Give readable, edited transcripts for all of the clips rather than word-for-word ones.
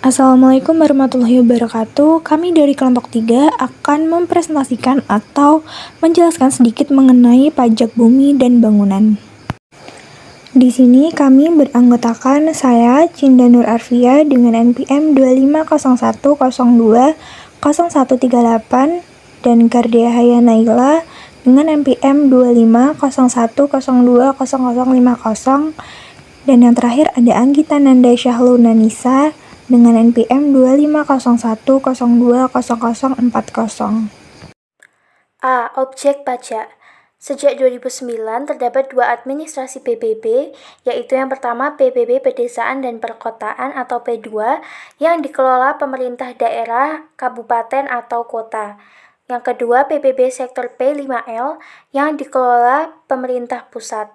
Assalamualaikum warahmatullahi wabarakatuh. Kami dari kelompok 3 akan mempresentasikan atau menjelaskan sedikit mengenai pajak bumi dan bangunan. Di sini kami beranggotakan saya, Cinda Nur Arfia dengan NPM 2501020138 dan Gardea Haya Naila dengan NPM 2501020050 dan yang terakhir ada Anggita Nanda Syahluna Nisa dengan NPM 2501020040. A. Objek pajak. Sejak 2009 terdapat dua administrasi PBB, yaitu yang pertama PBB Pedesaan dan Perkotaan atau P2 yang dikelola pemerintah daerah, kabupaten atau kota. Yang kedua PBB Sektor P5L yang dikelola pemerintah pusat.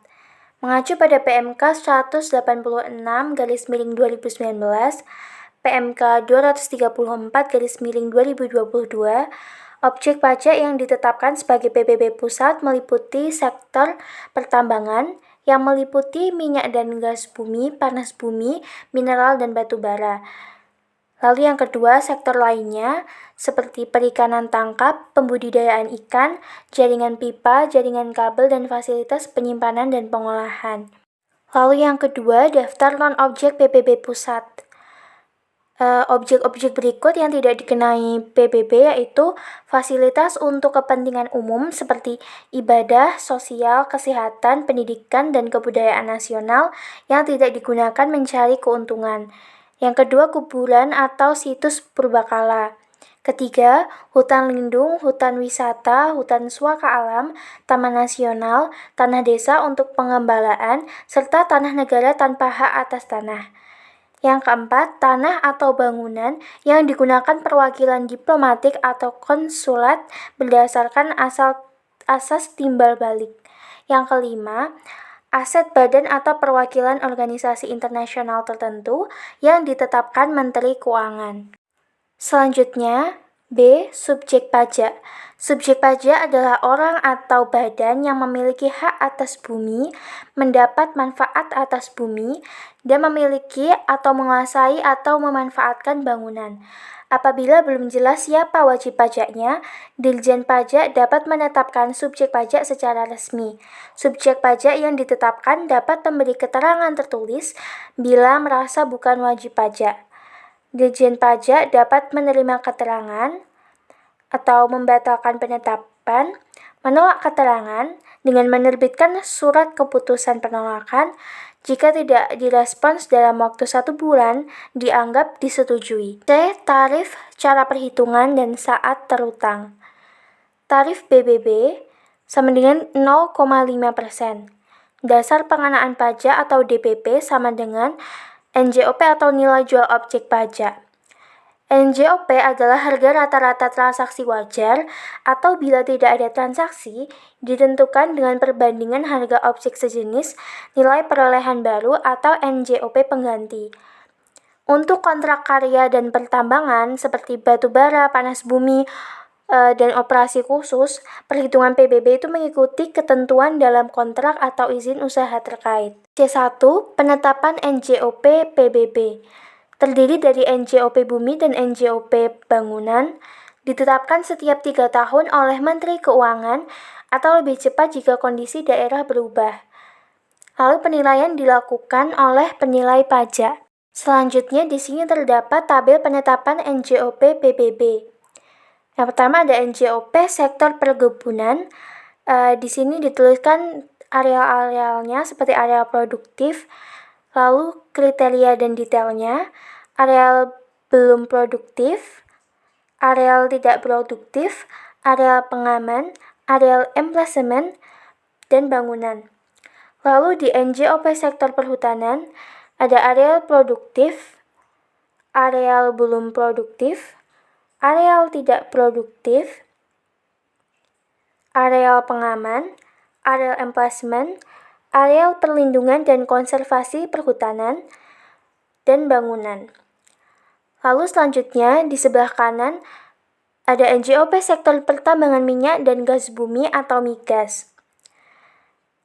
Mengacu pada PMK 186/2019, PMK 234/2022, objek pajak yang ditetapkan sebagai PBB pusat meliputi sektor pertambangan yang meliputi minyak dan gas bumi, panas bumi, mineral dan batu bara. Lalu yang kedua, sektor lainnya seperti perikanan tangkap, pembudidayaan ikan, jaringan pipa, jaringan kabel, dan fasilitas penyimpanan dan pengolahan. Lalu yang kedua, daftar non-objek PBB pusat. Objek-objek berikut yang tidak dikenai PBB yaitu fasilitas untuk kepentingan umum seperti ibadah, sosial, kesehatan, pendidikan, dan kebudayaan nasional yang tidak digunakan mencari keuntungan. Yang kedua, kuburan atau situs purbakala. Ketiga, hutan lindung, hutan wisata, hutan suaka alam, taman nasional, tanah desa untuk pengembalaan, serta tanah negara tanpa hak atas tanah. Yang keempat, tanah atau bangunan yang digunakan perwakilan diplomatik atau konsulat berdasarkan asas timbal balik. Yang kelima, aset badan atau perwakilan organisasi internasional tertentu yang ditetapkan Menteri Keuangan. Selanjutnya, B. Subjek pajak. Subjek pajak adalah orang atau badan yang memiliki hak atas bumi, mendapat manfaat atas bumi, dan memiliki atau menguasai atau memanfaatkan bangunan. Apabila belum jelas siapa wajib pajaknya, Dirjen Pajak dapat menetapkan subjek pajak secara resmi. Subjek pajak yang ditetapkan dapat memberi keterangan tertulis bila merasa bukan wajib pajak. Dirjen Pajak dapat menerima keterangan atau membatalkan penetapan, menolak keterangan dengan menerbitkan surat keputusan penolakan. Jika tidak direspons dalam waktu 1 bulan, dianggap disetujui. C. Tarif, cara perhitungan, dan saat terutang. Tarif PBB sama dengan 0,5%. Dasar pengenaan pajak atau DPP sama dengan NJOP atau nilai jual objek pajak. NJOP adalah harga rata-rata transaksi wajar atau bila tidak ada transaksi, ditentukan dengan perbandingan harga objek sejenis, nilai perolehan baru atau NJOP pengganti. Untuk kontrak karya dan pertambangan seperti batu bara, panas bumi, dan operasi khusus, perhitungan PBB itu mengikuti ketentuan dalam kontrak atau izin usaha terkait. C1. Penetapan NJOP PBB. Terdiri dari NJOP bumi dan NJOP bangunan, ditetapkan setiap 3 tahun oleh Menteri Keuangan atau lebih cepat jika kondisi daerah berubah. Lalu penilaian dilakukan oleh penilai pajak. Selanjutnya di sini terdapat tabel penetapan NJOP PBB. Yang pertama ada NJOP sektor perkebunan. Di sini dituliskan areal-arealnya seperti areal produktif, lalu kriteria dan detailnya, areal belum produktif, areal tidak produktif, areal pengaman, areal emplasemen, dan bangunan. Lalu di NJOP sektor perhutanan ada areal produktif, areal belum produktif, areal tidak produktif, areal pengaman, areal emplasemen, areal perlindungan dan konservasi perhutanan, dan bangunan. Lalu selanjutnya di sebelah kanan ada NJOP sektor pertambangan minyak dan gas bumi atau migas.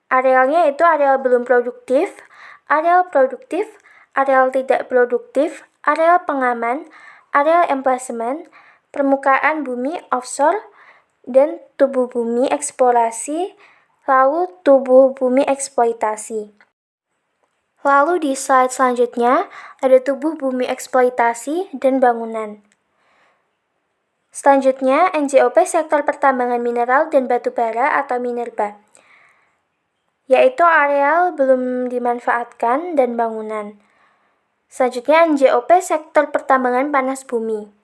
Arealnya itu areal belum produktif, areal produktif, areal tidak produktif, areal pengaman, areal emplacement, permukaan bumi offshore, dan tubuh bumi eksplorasi, lalu tubuh bumi eksploitasi. Lalu di slide selanjutnya ada tubuh bumi eksploitasi dan bangunan. Selanjutnya, NJOP sektor pertambangan mineral dan batu bara atau minerba, yaitu areal belum dimanfaatkan dan bangunan. Selanjutnya, NJOP sektor pertambangan panas bumi,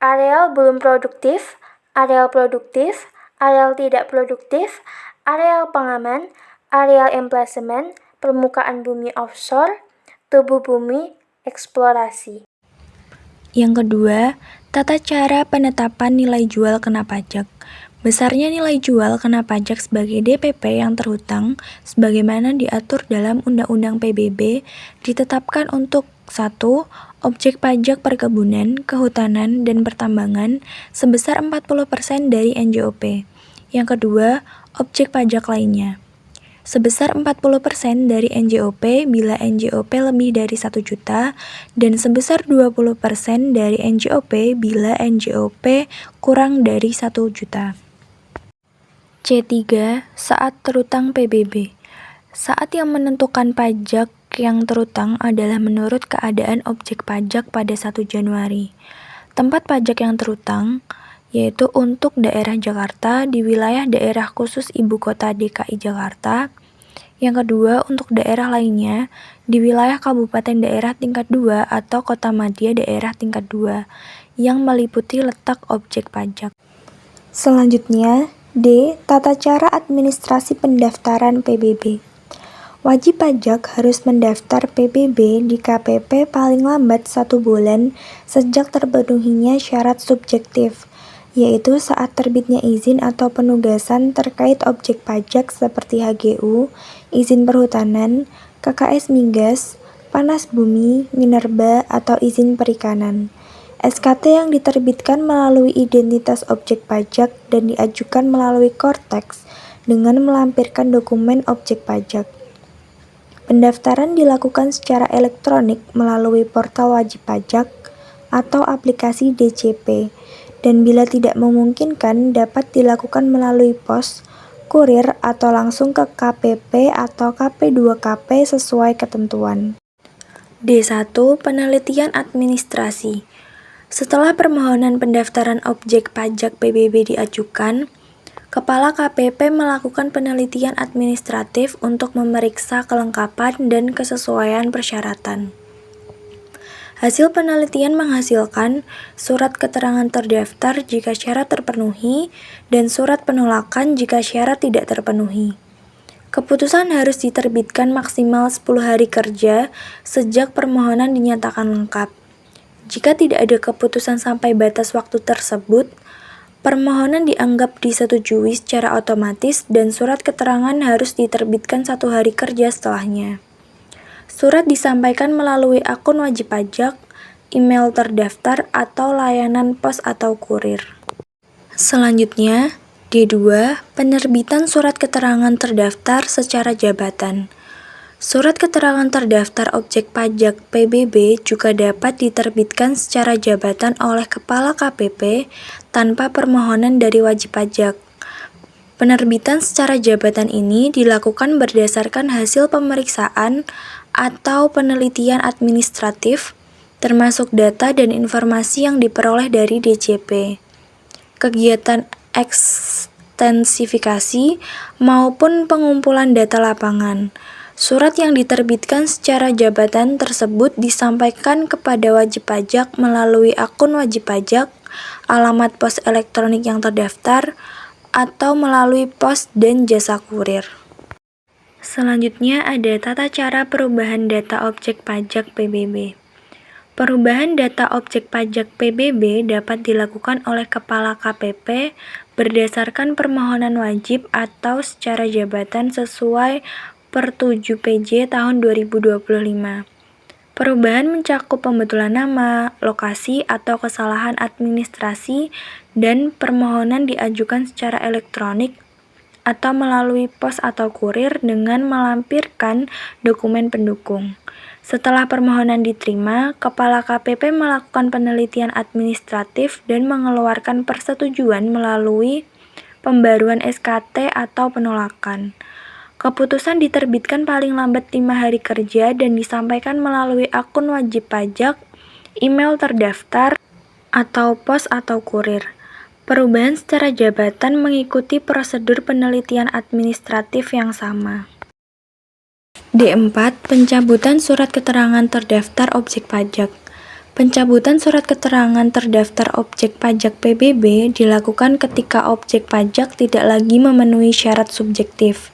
areal belum produktif, areal produktif, areal tidak produktif, areal pengaman, areal emplacement, permukaan bumi offshore, tubuh bumi eksplorasi. Yang kedua, tata cara penetapan nilai jual kena pajak. Besarnya nilai jual kena pajak sebagai DPP yang terhutang sebagaimana diatur dalam Undang-Undang PBB ditetapkan untuk 1. Objek pajak perkebunan, kehutanan, dan pertambangan sebesar 40% dari NJOP. Yang kedua, objek pajak lainnya sebesar 40% dari NJOP bila NJOP lebih dari 1 juta dan sebesar 20% dari NJOP bila NJOP kurang dari 1 juta. C3. Saat terutang PBB. Saat yang menentukan pajak yang terutang adalah menurut keadaan objek pajak pada 1 Januari. Tempat pajak yang terutang yaitu untuk daerah Jakarta di wilayah daerah khusus Ibu Kota DKI Jakarta. Yang kedua, untuk daerah lainnya di wilayah kabupaten daerah tingkat 2 atau kota madya daerah tingkat 2 yang meliputi letak objek pajak. Selanjutnya, D. Tata cara administrasi pendaftaran PBB. Wajib pajak harus mendaftar PBB di KPP paling lambat 1 bulan sejak terpenuhinya syarat subjektif, yaitu saat terbitnya izin atau penugasan terkait objek pajak seperti HGU, izin perhutanan, KKS migas, panas bumi, minerba, atau izin perikanan. SKT yang diterbitkan melalui identitas objek pajak dan diajukan melalui Cortex dengan melampirkan dokumen objek pajak. Pendaftaran dilakukan secara elektronik melalui portal wajib pajak atau aplikasi DCP, dan bila tidak memungkinkan dapat dilakukan melalui pos, kurir, atau langsung ke KPP atau KP2KP sesuai ketentuan. D1. Penelitian administrasi. Setelah permohonan pendaftaran objek pajak PBB diajukan, Kepala KPP melakukan penelitian administratif untuk memeriksa kelengkapan dan kesesuaian persyaratan. Hasil penelitian menghasilkan surat keterangan terdaftar jika syarat terpenuhi dan surat penolakan jika syarat tidak terpenuhi. Keputusan harus diterbitkan maksimal 10 hari kerja sejak permohonan dinyatakan lengkap. Jika tidak ada keputusan sampai batas waktu tersebut, permohonan dianggap disetujui secara otomatis dan surat keterangan harus diterbitkan 1 hari kerja setelahnya. Surat disampaikan melalui akun wajib pajak, email terdaftar, atau layanan pos atau kurir. Selanjutnya, D2. Penerbitan surat keterangan terdaftar secara jabatan. Surat keterangan terdaftar objek pajak PBB juga dapat diterbitkan secara jabatan oleh Kepala KPP tanpa permohonan dari wajib pajak. Penerbitan secara jabatan ini dilakukan berdasarkan hasil pemeriksaan atau penelitian administratif, termasuk data dan informasi yang diperoleh dari DCP, kegiatan ekstensifikasi, maupun pengumpulan data lapangan. Surat yang diterbitkan secara jabatan tersebut disampaikan kepada wajib pajak melalui akun wajib pajak, alamat pos elektronik yang terdaftar, atau melalui pos dan jasa kurir. Selanjutnya ada tata cara perubahan data objek pajak PBB. Perubahan data objek pajak PBB dapat dilakukan oleh Kepala KPP berdasarkan permohonan wajib atau secara jabatan sesuai Per 7 PJ tahun 2025. Perubahan mencakup pembetulan nama, lokasi, atau kesalahan administrasi, dan permohonan diajukan secara elektronik atau melalui pos atau kurir dengan melampirkan dokumen pendukung. Setelah permohonan diterima, Kepala KPP melakukan penelitian administratif dan mengeluarkan persetujuan melalui pembaruan SKT atau penolakan. Keputusan diterbitkan paling lambat 5 hari kerja dan disampaikan melalui akun wajib pajak, email terdaftar, atau pos atau kurir. Perubahan secara jabatan mengikuti prosedur penelitian administratif yang sama. D4. Pencabutan surat keterangan terdaftar objek pajak. Pencabutan surat keterangan terdaftar objek pajak PBB dilakukan ketika objek pajak tidak lagi memenuhi syarat subjektif.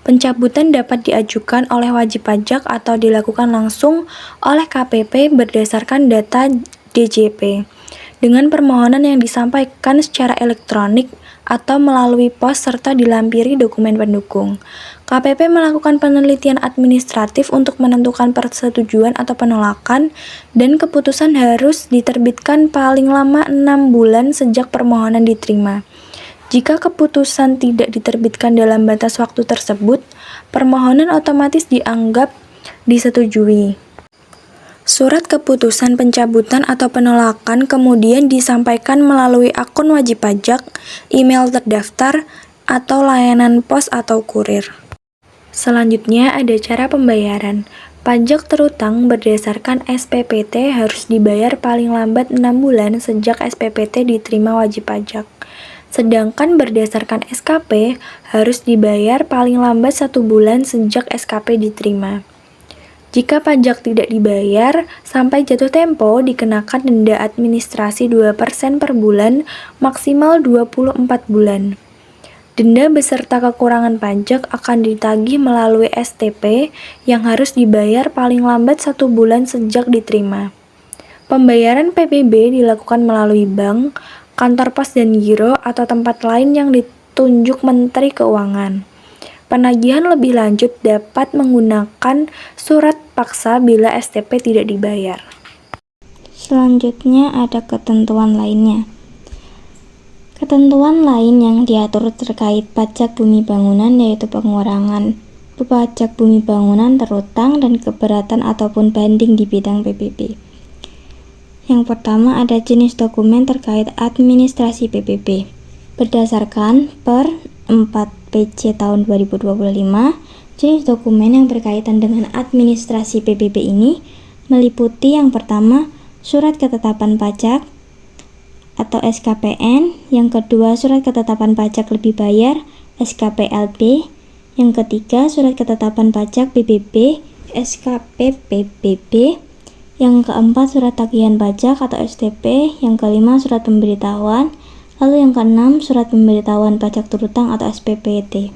Pencabutan dapat diajukan oleh wajib pajak atau dilakukan langsung oleh KPP berdasarkan data DJP dengan permohonan yang disampaikan secara elektronik atau melalui pos serta dilampiri dokumen pendukung. KPP melakukan penelitian administratif untuk menentukan persetujuan atau penolakan, dan keputusan harus diterbitkan paling lama 6 bulan sejak permohonan diterima. Jika keputusan tidak diterbitkan dalam batas waktu tersebut, permohonan otomatis dianggap disetujui. Surat keputusan pencabutan atau penolakan kemudian disampaikan melalui akun wajib pajak, email terdaftar, atau layanan pos atau kurir. Selanjutnya ada cara pembayaran. Pajak terutang berdasarkan SPPT harus dibayar paling lambat 6 bulan sejak SPPT diterima wajib pajak. Sedangkan berdasarkan SKP harus dibayar paling lambat 1 bulan sejak SKP diterima. Jika pajak tidak dibayar, sampai jatuh tempo dikenakan denda administrasi 2% per bulan, maksimal 24 bulan. Denda beserta kekurangan pajak akan ditagih melalui STP yang harus dibayar paling lambat 1 bulan sejak diterima. Pembayaran PBB dilakukan melalui bank, kantor pos dan giro, atau tempat lain yang ditunjuk Menteri Keuangan. Penagihan lebih lanjut dapat menggunakan surat paksa bila STP tidak dibayar. Selanjutnya ada ketentuan lainnya. Ketentuan lain yang diatur terkait pajak bumi bangunan yaitu pengurangan pajak bumi bangunan terutang dan keberatan ataupun banding di bidang PBB. Yang pertama ada jenis dokumen terkait administrasi PBB. Berdasarkan per 4 PC tahun 2025, jenis dokumen yang berkaitan dengan administrasi PBB ini meliputi yang pertama, surat ketetapan pajak atau SKPN, yang kedua, surat ketetapan pajak lebih bayar SKPLB, yang ketiga, surat ketetapan pajak PBB SKP-PBB, yang keempat, surat tagihan pajak atau STP, yang kelima, surat pemberitahuan, lalu yang keenam, surat pemberitahuan pajak terutang atau SPPT.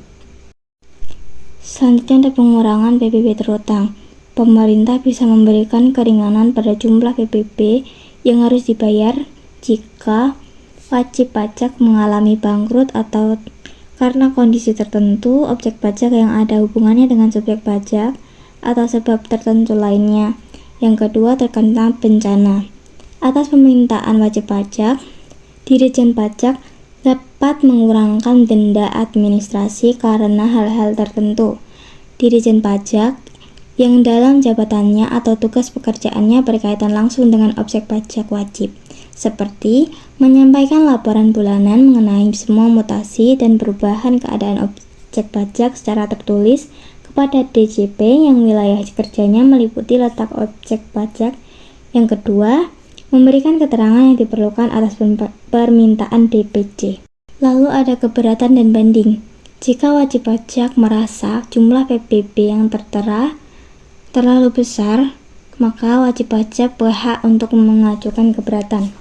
Selanjutnya ada pengurangan PBB terutang. Pemerintah bisa memberikan keringanan pada jumlah PBB yang harus dibayar jika wajib pajak mengalami bangkrut atau karena kondisi tertentu, objek pajak yang ada hubungannya dengan subjek pajak, atau sebab tertentu lainnya. Yang kedua, terkena bencana. Atas permintaan wajib pajak, Dirjen Pajak dapat mengurangkan denda administrasi karena hal-hal tertentu. Dirjen Pajak yang dalam jabatannya atau tugas pekerjaannya berkaitan langsung dengan objek pajak wajib, seperti menyampaikan laporan bulanan mengenai semua mutasi dan perubahan keadaan objek pajak secara tertulis kepada DJP yang wilayah kerjanya meliputi letak objek pajak. Yang kedua, memberikan keterangan yang diperlukan atas permintaan DPC. Lalu ada keberatan dan banding. Jika wajib pajak merasa jumlah PBB yang tertera terlalu besar, maka wajib pajak berhak untuk mengajukan keberatan.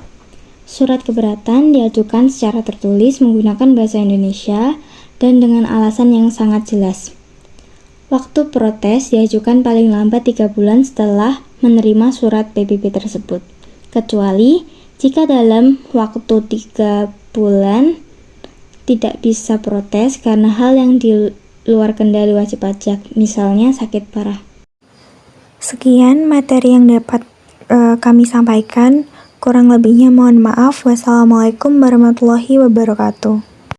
Surat keberatan diajukan secara tertulis menggunakan bahasa Indonesia dan dengan alasan yang sangat jelas. Waktu protes diajukan paling lambat 3 bulan setelah menerima surat PBB tersebut, kecuali jika dalam waktu 3 bulan tidak bisa protes karena hal yang di luar kendali wajib pajak, misalnya sakit parah. Sekian materi yang dapat kami sampaikan. Kurang lebihnya mohon maaf. Wassalamualaikum warahmatullahi wabarakatuh.